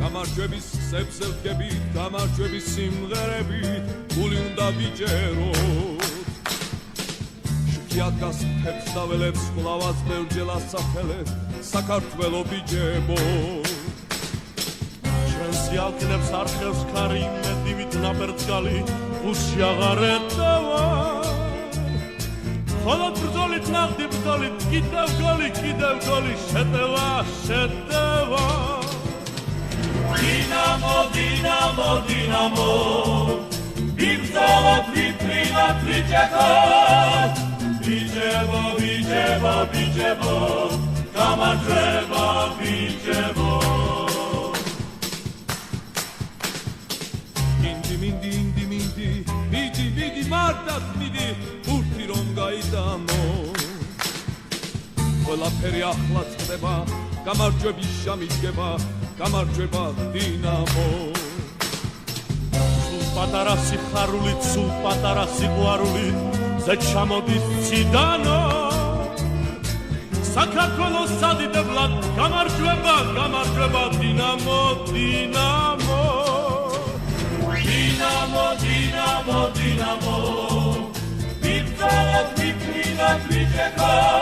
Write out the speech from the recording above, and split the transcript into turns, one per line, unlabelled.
გამარჯვების ხსებზე ვდგებით, გამარჯვების სიმღერებით, გული უნდა ვიჯეროთ. შუქია დგას მთებს და ველებს, ყლავას ბევრჯერ ასაფელებს, საქართველო ბიჯებო.
ჩვენს ალკნებს არხევს ქარი, მედივით ნაბერძგალი, უსში აღარ ეტევა. ხოლო ბრძოლით ნახდი ბრძოლით, კიდევ გოლი, შეტევა, შეტევა. დინამო, დინამო, დინამო, ვიბრძოლოთ, ვიფრინოთ, ვიჯექოთ. ვიჯებო, ვიჯებო, ვიჯებო, გამარჯვება ვიჯებო. მიდი, მარტად მიდი, ბურთი რომ გაიტანო. ყველაფერი ახლა წდება, გამარჯვების ჟამი დგება, გამარჯვება დინამო. სულ პატარა სიხარულით, სულ პატარა სიყვარულით, ზე ჩამოდის ციდანო. საქართველოს სადიდებლად, გამარჯვება, გამარჯვება დინამო, დინამო. დინამო, დინამო, დინამო, ვიბრძოლოთ, ვიფრინოთ, ვიჯექოთ.